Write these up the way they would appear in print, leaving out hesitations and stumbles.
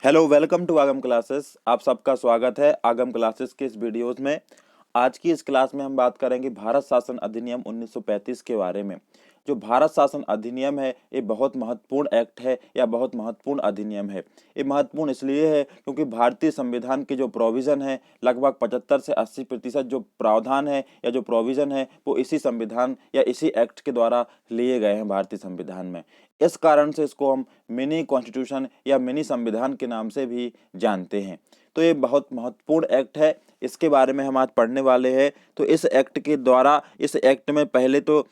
Hello, welcome to आगम classes. आप सबका स्वागत है आगम क्लासेस के इस वीडियोस में। आज की इस क्लास में हम बात करेंगे भारत शासन अधिनियम 1935 के बारे में। जो भारत शासन अधिनियम है ये बहुत महत्वपूर्ण एक्ट है या बहुत महत्वपूर्ण अधिनियम है। ये महत्वपूर्ण इसलिए है क्योंकि भारतीय संविधान के जो प्रोविज़न है लगभग 75 से 80% जो प्रावधान है या जो प्रोविज़न है वो इसी संविधान या इसी एक्ट के द्वारा लिए गए हैं भारतीय संविधान में। इस कारण से इसको हम मिनी कॉन्स्टिट्यूशन या मिनी संविधान के नाम से भी जानते हैं। तो ये बहुत महत्वपूर्ण एक्ट है, इसके बारे में हम आज पढ़ने वाले हैं। तो इस एक्ट के द्वारा इस एक्ट में पहले तो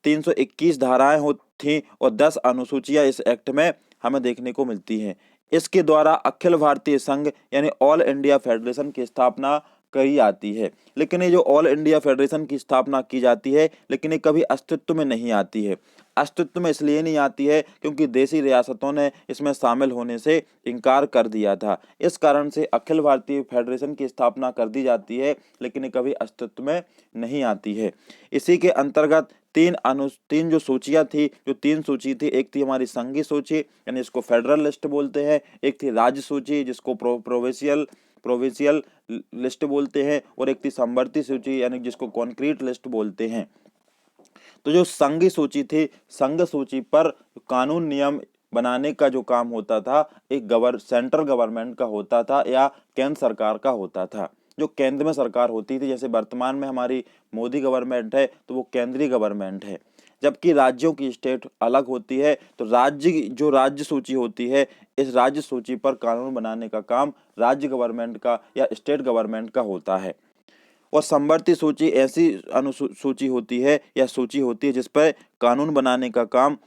321 धाराएं थीं और 10 अनुसूचियां इस एक्ट में हमें देखने को मिलती हैं। इसके द्वारा अखिल भारतीय संघ यानी ऑल इंडिया फेडरेशन की स्थापना करी जाती है। लेकिन ये जो ऑल इंडिया फेडरेशन की स्थापना की जाती है लेकिन ये कभी अस्तित्व में नहीं आती है। अस्तित्व में इसलिए नहीं आती है क्योंकि देशी रियासतों ने इसमें शामिल होने से इनकार कर दिया था। इस कारण से अखिल भारतीय फेडरेशन की स्थापना कर दी जाती है लेकिन ये कभी अस्तित्व में नहीं आती है। इसी के अंतर्गत तीन जो सूचियां थी, जो तीन सूची थी, एक थी हमारी संघीय सूची यानी इसको फेडरल लिस्ट बोलते हैं, एक थी राज्य सूची जिसको प्रोविंशियल लिस्ट बोलते हैं, और एक थी समवर्ती सूची यानी जिसको कॉन्क्रीट लिस्ट बोलते हैं। तो जो संघ सूची थी, संघ सूची पर कानून नियम बनाने का जो काम होता था एक सेंट्रल गवर्नमेंट का होता था या केंद्र सरकार का होता था। जो केंद्र में सरकार होती थी, जैसे वर्तमान में हमारी मोदी गवर्नमेंट है तो वो केंद्रीय गवर्नमेंट है, जबकि राज्यों की स्टेट अलग होती है। तो राज्य सूची होती है, इस राज्य सूची पर कानून बनाने का काम राज्य गवर्नमेंट का या स्टेट गवर्नमेंट का होता है। और समवर्ती सूची ऐसी अनुसूची होती है या सूची होती है जिस पर कानून बनाने का काम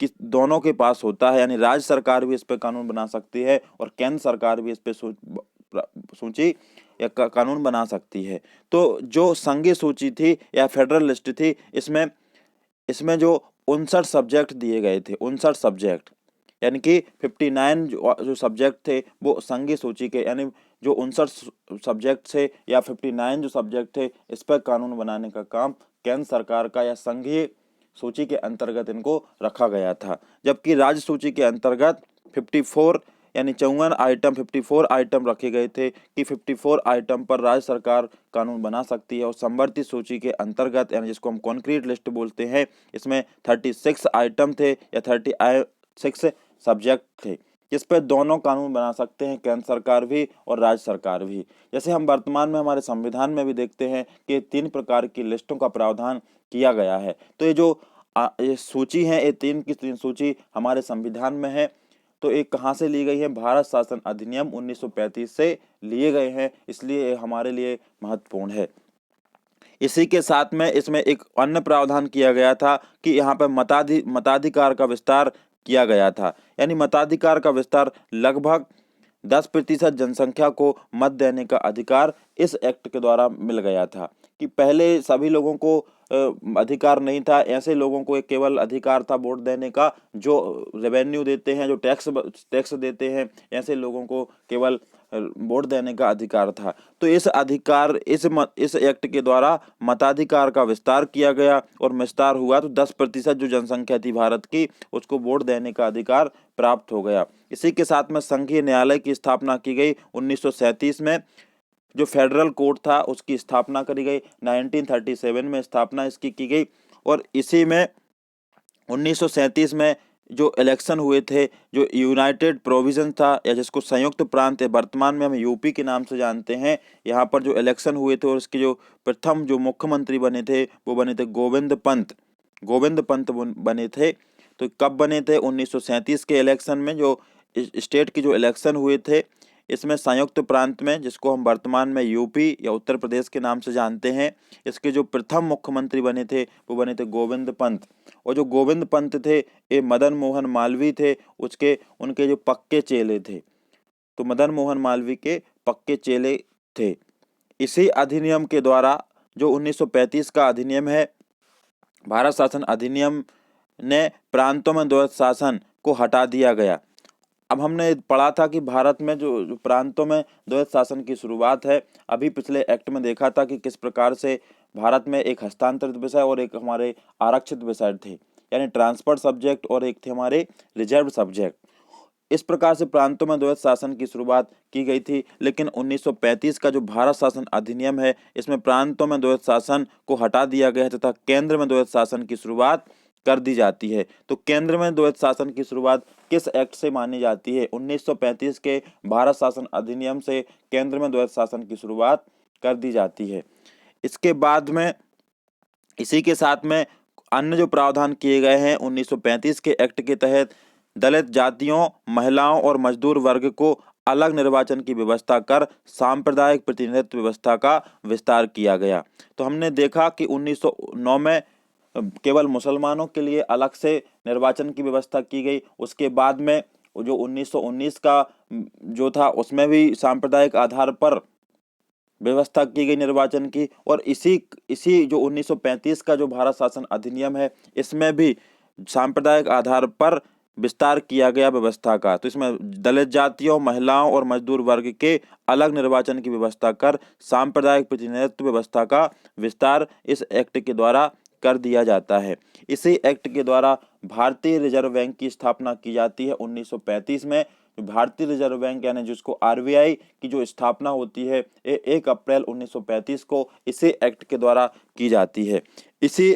किस दोनों के पास होता है, यानी राज्य सरकार भी इस पर कानून बना सकती है और केंद्र सरकार भी इस पर सूची या कानून बना सकती है। तो जो संघीय सूची थी या फेडरल लिस्ट थी, इसमें इसमें जो 59 सब्जेक्ट दिए गए थे, 59 सब्जेक्ट, यानी कि 59 जो सब्जेक्ट थे वो संघीय सूची के, यानी जो 59 सब्जेक्ट थे या 59 जो सब्जेक्ट थे इस पर कानून बनाने का काम केंद्र सरकार का या संघीय सूची के अंतर्गत इनको रखा गया था। जबकि राज्य सूची के अंतर्गत 54 यानी 54 आइटम रखे गए थे कि 54 आइटम पर राज्य सरकार कानून बना सकती है। और समवर्ती सूची के अंतर्गत यानी जिसको हम कॉन्क्रीट लिस्ट बोलते हैं, इसमें 36 आइटम थे या 36 सब्जेक्ट थे जिस पर दोनों कानून बना सकते हैं, केंद्र सरकार भी और राज्य सरकार भी। जैसे हम वर्तमान में हमारे संविधान में भी देखते हैं कि 3 प्रकार की लिस्टों का प्रावधान किया गया है। तो ये सूची है, ये 3 की 3 सूची हमारे संविधान में है। तो ये कहाँ से ली गई है? भारत शासन अधिनियम 1935 से लिए गए हैं, इसलिए ये हमारे लिए महत्वपूर्ण है। इसी के साथ में इसमें एक अन्य प्रावधान किया गया था कि यहाँ पर मताधिकार का विस्तार किया गया था, यानी मताधिकार का विस्तार लगभग 10% जनसंख्या को मत देने का अधिकार इस एक्ट के द्वारा मिल गया था। कि पहले सभी लोगों को अधिकार नहीं था, ऐसे लोगों को एक केवल अधिकार था वोट देने का जो रेवेन्यू देते हैं, जो टैक्स देते हैं, ऐसे लोगों को केवल वोट देने का अधिकार था। तो इस एक्ट के द्वारा मताधिकार का विस्तार किया गया और विस्तार हुआ तो 10% जो जनसंख्या थी भारत की उसको वोट देने का अधिकार प्राप्त हो गया। इसी के साथ में संघीय न्यायालय की स्थापना की गई 1937 में। जो फेडरल कोर्ट था उसकी स्थापना करी गई 1937 में, स्थापना इसकी की गई। और इसी में 1937 में जो इलेक्शन हुए थे, जो यूनाइटेड प्रोविजन था या जिसको संयुक्त प्रांत है, वर्तमान में हम यूपी के नाम से जानते हैं, यहाँ पर जो इलेक्शन हुए थे और इसके जो प्रथम जो मुख्यमंत्री बने थे वो बने थे गोविंद पंत बने थे। तो कब बने थे? 1937 के इलेक्शन में जो स्टेट के जो इलेक्शन हुए थे, इसमें संयुक्त प्रांत में, जिसको हम वर्तमान में यूपी या उत्तर प्रदेश के नाम से जानते हैं, इसके जो प्रथम मुख्यमंत्री बने थे वो बने थे गोविंद पंत। और जो गोविंद पंत थे ये मदन मोहन मालवीय थे, उनके जो पक्के चेले थे। तो मदन मोहन मालवीय के पक्के चेले थे। इसी अधिनियम के द्वारा जो 1935 का अधिनियम है, भारत शासन अधिनियम ने प्रांतों में द्वैत शासन को हटा दिया गया। अब हमने पढ़ा था कि भारत में जो प्रांतों में द्वैत शासन की शुरुआत है, अभी पिछले एक्ट में देखा था कि किस प्रकार से भारत में एक हस्तांतरित विषय और एक हमारे आरक्षित विषय थे, यानी ट्रांसफर सब्जेक्ट और एक थे हमारे रिजर्व सब्जेक्ट। इस प्रकार से प्रांतों में द्वैत शासन की शुरुआत की गई थी, लेकिन 1935 का जो भारत शासन अधिनियम है, इसमें प्रांतों में द्वैत शासन को हटा दिया गया है तथा केंद्र में द्वैत शासन की शुरुआत कर दी जाती है। तो केंद्र में द्वैत शासन की शुरुआत किस एक्ट से मानी जाती है? 1935 के भारत शासन अधिनियम से केंद्र में द्वैत शासन की शुरुआत कर दी जाती है। इसके बाद में इसी के साथ में अन्य जो प्रावधान किए गए हैं 1935 के एक्ट के तहत, दलित जातियों, महिलाओं और मजदूर वर्ग को अलग निर्वाचन की व्यवस्था कर सांप्रदायिक प्रतिनिधित्व व्यवस्था का विस्तार किया गया। तो हमने देखा कि 1909 में केवल मुसलमानों के लिए अलग से निर्वाचन की व्यवस्था की गई। उसके बाद में जो 1919 का जो था, उसमें भी सांप्रदायिक आधार पर व्यवस्था की गई निर्वाचन की। और इसी जो 1935 का जो भारत शासन अधिनियम है, इसमें भी सांप्रदायिक आधार पर विस्तार किया गया व्यवस्था का। तो इसमें दलित जातियों, महिलाओं और मजदूर वर्ग के अलग निर्वाचन की व्यवस्था कर सांप्रदायिक प्रतिनिधित्व व्यवस्था का विस्तार इस एक्ट के द्वारा कर दिया जाता है। इसी एक्ट के द्वारा भारतीय रिजर्व बैंक की स्थापना की जाती है 1935 में। भारतीय रिजर्व बैंक यानी जिसको आरबीआई की जो स्थापना होती है, 1 अप्रैल 1935 को इसी एक्ट के द्वारा की जाती है। इसी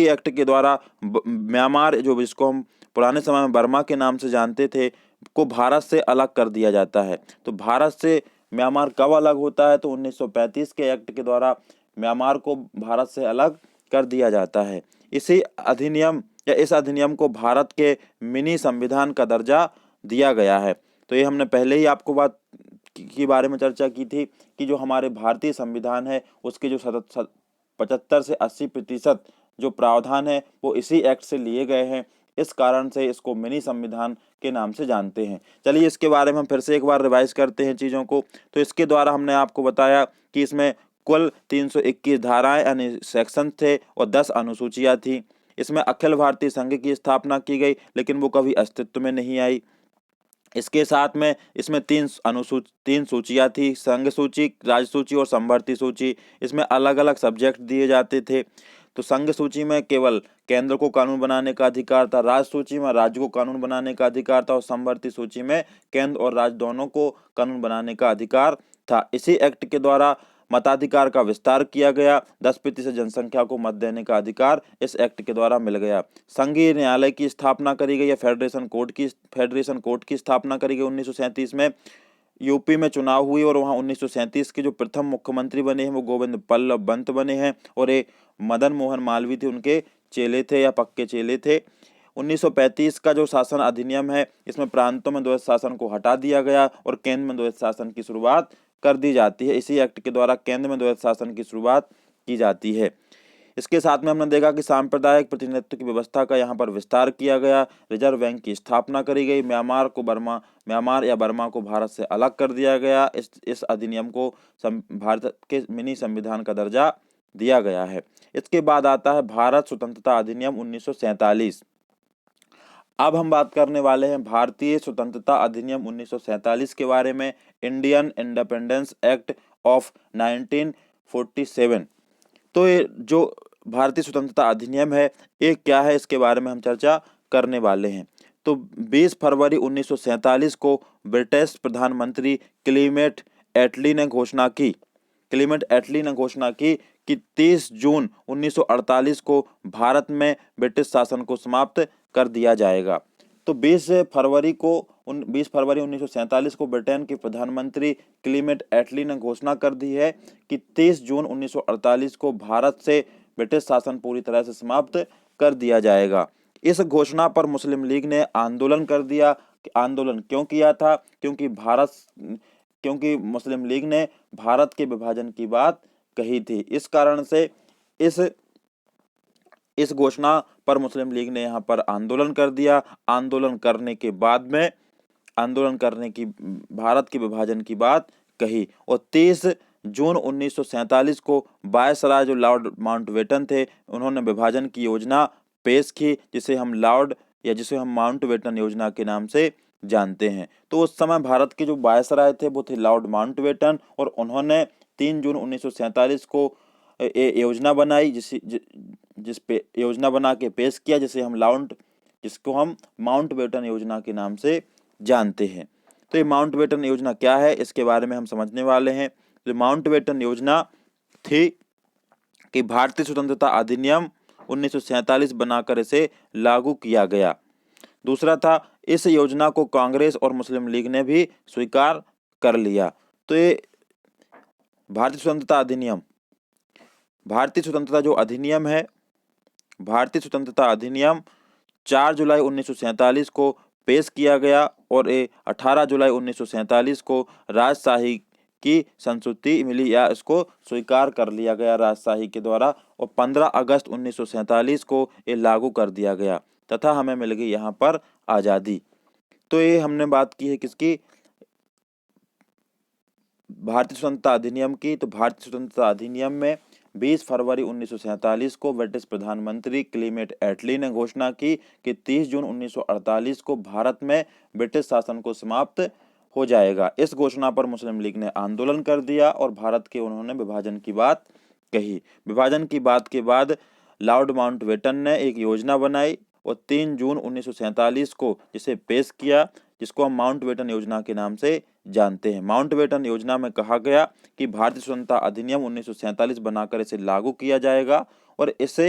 एक्ट के द्वारा म्यांमार, जो जिसको हम पुराने समय में बर्मा के नाम से जानते थे, को भारत से अलग कर दिया जाता है। तो भारत से म्यांमार कब अलग होता है? तो 1935 के एक्ट के द्वारा म्यांमार को भारत से अलग कर दिया जाता है। इस अधिनियम को भारत के मिनी संविधान का दर्जा दिया गया है। तो ये हमने पहले ही आपको बात के बारे में चर्चा की थी कि जो हमारे भारतीय संविधान है, उसके जो 75 से 80% जो प्रावधान है वो इसी एक्ट से लिए गए हैं। इस कारण से इसको मिनी संविधान के नाम से जानते हैं। चलिए इसके बारे में हम फिर से एक बार रिवाइज करते हैं चीज़ों को। तो इसके द्वारा हमने आपको बताया कि इसमें कुल 321 धाराएं यानी सेक्शन थे और 10 अनुसूचियां थी। इसमें अखिल भारतीय संघ की स्थापना की गई, लेकिन वो कभी अस्तित्व में नहीं आई। इसके साथ में इसमें तीन सूचियां थी, संघ सूची, राज्य सूची और समवर्ती सूची। इसमें अलग अलग सब्जेक्ट दिए जाते थे। तो संघ सूची में केवल केंद्र को कानून बनाने का अधिकार था, राज्य सूची में राज्य को कानून बनाने का अधिकार था और समवर्ती सूची में केंद्र और राज्य दोनों को कानून बनाने का अधिकार था। इसी एक्ट के द्वारा मताधिकार का विस्तार किया गया। 10% जनसंख्या को मत देने का अधिकार इस एक्ट के द्वारा मिल गया। संघीय न्यायालय की स्थापना करी गई है, फेडरेशन कोर्ट की स्थापना करी गई 1937 में। यूपी में चुनाव हुई और वहां 1937 के जो प्रथम मुख्यमंत्री बने हैं वो गोविंद बल्लभ पंत बने हैं और ये मदन मोहन मालवीय थे, उनके चेले थे या पक्के चेले थे। 1935 का जो शासन अधिनियम है, इसमें प्रांतों में द्वैत शासन को हटा दिया गया और केंद्र में द्वैत शासन की शुरुआत कर दी जाती है। इसी एक्ट के द्वारा केंद्र में द्वैत शासन की शुरुआत की जाती है। इसके साथ में हमने देखा कि सांप्रदायिक प्रतिनिधित्व की व्यवस्था का यहाँ पर विस्तार किया गया। रिजर्व बैंक की स्थापना करी गई। म्यांमार या बर्मा को भारत से अलग कर दिया गया। इस अधिनियम को भारत के मिनी संविधान का दर्जा दिया गया है। इसके बाद आता है भारत स्वतंत्रता अधिनियम 1947। अब हम बात करने वाले हैं भारतीय स्वतंत्रता अधिनियम 1947 के बारे में, इंडियन इंडिपेंडेंस एक्ट ऑफ 1947। तो ये जो भारतीय स्वतंत्रता अधिनियम है, ये क्या है, इसके बारे में हम चर्चा करने वाले हैं। तो 20 फरवरी 1947 को ब्रिटिश प्रधानमंत्री क्लीमेट एटली ने घोषणा की कि 30 जून 1948 को भारत में ब्रिटिश शासन को समाप्त कर दिया जाएगा। तो 20 फरवरी 1947 को ब्रिटेन के प्रधानमंत्री क्लीमेट एटली ने घोषणा कर दी है कि 30 जून 1948 को भारत से ब्रिटिश शासन पूरी तरह से समाप्त कर दिया जाएगा। इस घोषणा पर मुस्लिम लीग ने आंदोलन कर दिया। आंदोलन क्यों किया था? क्योंकि मुस्लिम लीग ने भारत के विभाजन की बात कही थी। इस कारण से इस घोषणा पर मुस्लिम लीग ने यहाँ पर आंदोलन कर दिया। आंदोलन करने की भारत के विभाजन की बात कही और 30 जून 1947 को वायसराय जो लॉर्ड माउंटबेटन थे, उन्होंने विभाजन की योजना पेश की, जिसे हम माउंटबेटन योजना के नाम से जानते हैं। तो उस समय भारत के जो वायसराय थे वो थे लॉर्ड माउंटबेटन और उन्होंने 3 जून 1947 को योजना बनाई, जिस पे योजना बना के पेश किया, जिसे हम जिसको हम माउंटबेटन योजना के नाम से जानते हैं। तो ये माउंटबेटन योजना क्या है, इसके बारे में हम समझने वाले हैं। तो माउंटबेटन योजना थी कि भारतीय स्वतंत्रता अधिनियम 1947 बनाकर इसे लागू किया गया। दूसरा था, इस योजना को कांग्रेस और मुस्लिम लीग ने भी स्वीकार कर लिया। तो ये भारतीय स्वतंत्रता अधिनियम, भारतीय स्वतंत्रता जो अधिनियम है, भारतीय स्वतंत्रता अधिनियम 4 जुलाई 1947 को पेश किया गया और ये 18 जुलाई 1947 को राजशाही की संस्तुति मिली या इसको स्वीकार कर लिया गया राजशाही के द्वारा, और 15 अगस्त 1947 को ये लागू कर दिया गया तथा हमें मिल गई यहाँ पर आज़ादी। तो ये हमने बात की है किसकी, भारतीय स्वतंत्रता अधिनियम की। तो भारतीय स्वतंत्रता अधिनियम में 20 फरवरी 1947 को ब्रिटिश प्रधानमंत्री क्लीमेट एटली ने घोषणा की कि 30 जून 1948 को भारत में ब्रिटिश शासन को समाप्त हो जाएगा। इस घोषणा पर मुस्लिम लीग ने आंदोलन कर दिया और भारत के उन्होंने विभाजन की बात कही। विभाजन की बात के बाद लॉर्ड माउंटबेटन ने एक योजना बनाई और 3 जून 1947 को जिसे पेश किया, जिसको हम माउंटबेटन योजना के नाम से जानते हैं। माउंटबेटन योजना में कहा गया कि भारतीय स्वतंत्रता अधिनियम 1947 बनाकर इसे लागू किया जाएगा और इस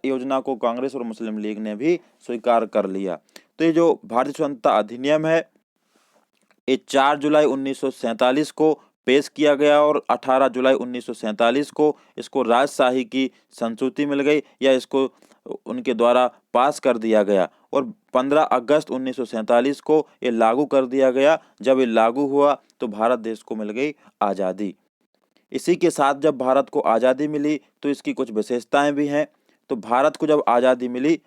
योजना को कांग्रेस और मुस्लिम लीग ने भी स्वीकार कर लिया। तो ये जो भारतीय स्वतंत्रता अधिनियम है, ये 4 जुलाई 1947 को पेश किया गया और 18 जुलाई 1947 को इसको राजशाही की संस्तुति मिल गई या इसको उनके द्वारा पास कर दिया गया और 15 अगस्त 1947 को ये लागू कर दिया गया। जब ये लागू हुआ तो भारत देश को मिल गई आज़ादी। इसी के साथ जब भारत को आज़ादी मिली तो इसकी कुछ विशेषताएं भी हैं। तो भारत को जब आज़ादी मिली,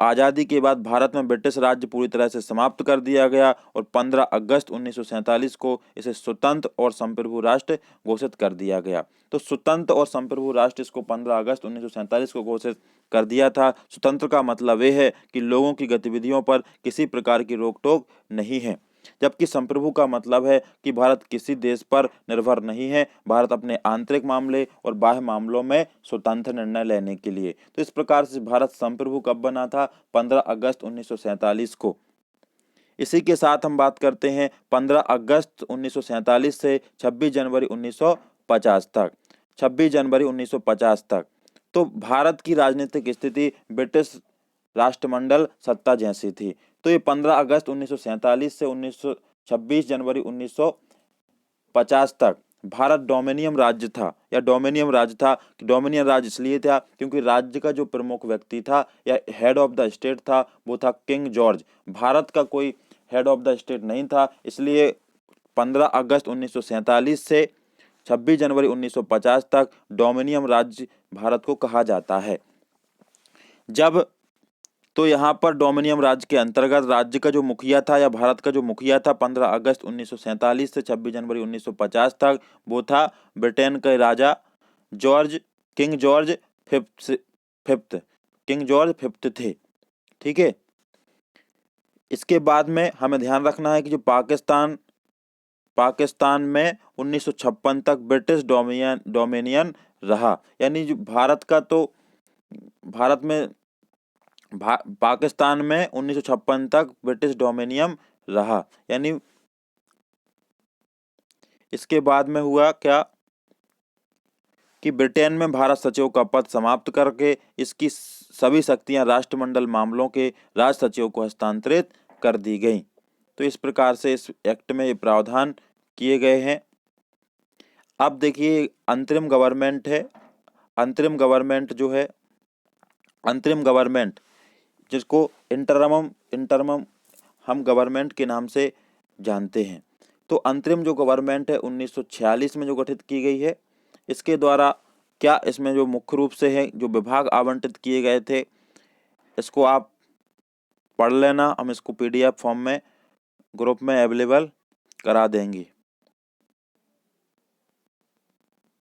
आज़ादी के बाद भारत में ब्रिटिश राज्य पूरी तरह से समाप्त कर दिया गया और 15 अगस्त 1947 को इसे स्वतंत्र और संप्रभु राष्ट्र घोषित कर दिया गया। तो स्वतंत्र और संप्रभु राष्ट्र इसको 15 अगस्त 1947 को घोषित कर दिया था। स्वतंत्र का मतलब यह है कि लोगों की गतिविधियों पर किसी प्रकार की रोक टोक नहीं है, जबकि संप्रभु का मतलब है कि भारत किसी देश पर निर्भर नहीं है, भारत अपने आंतरिक मामले और बाह्य मामलों में स्वतंत्र निर्णय लेने के लिए। तो इस प्रकार से भारत संप्रभु कब बना था, 15 अगस्त 1947 को। इसी के साथ हम बात करते हैं 15 अगस्त 1947 से 26 जनवरी 1950 तक। 26 जनवरी 1950 तक तो भारत की राजनीतिक स्थिति ब्रिटिश राष्ट्रमंडल सत्ता जैसी थी। तो ये 15 अगस्त 1947 से 26 जनवरी 1950 तक भारत डोमिनियन राज्य था या डोमिनियन राज्य था। डोमिनियन राज्य इसलिए था क्योंकि राज्य का जो प्रमुख व्यक्ति था या हेड ऑफ द स्टेट था वो था किंग जॉर्ज। भारत का कोई हेड ऑफ द स्टेट नहीं था, इसलिए 15 अगस्त 1947 से 26 जनवरी 1950 तक डोमिनियन राज्य भारत को कहा जाता है। जब तो यहाँ पर डोमिनियन राज्य के अंतर्गत राज्य का जो मुखिया था या भारत का जो मुखिया था 15 अगस्त 1947 से 26 जनवरी 1950 तक वो था ब्रिटेन के राजा किंग जॉर्ज फिफ्थ थे। ठीक है। इसके बाद में हमें ध्यान रखना है कि जो पाकिस्तान में 1956 तक ब्रिटिश डोमिनियन रहा, यानी जो पाकिस्तान में 1956 तक ब्रिटिश डोमिनियन रहा। यानी इसके बाद में हुआ क्या कि ब्रिटेन में भारत सचिव का पद समाप्त करके इसकी सभी शक्तियां राष्ट्रमंडल मामलों के राज सचिव को हस्तांतरित कर दी गई। तो इस प्रकार से इस एक्ट में ये प्रावधान किए गए हैं। अब देखिए अंतरिम गवर्नमेंट है। अंतरिम गवर्नमेंट जिसको इंटरमम हम गवर्नमेंट के नाम से जानते हैं। तो अंतरिम जो गवर्नमेंट है 1946 में जो गठित की गई है, इसके द्वारा क्या इसमें जो मुख्य रूप से है जो विभाग आवंटित किए गए थे, इसको आप पढ़ लेना। हम इसको PDF फॉर्म में ग्रुप में अवेलेबल करा देंगे।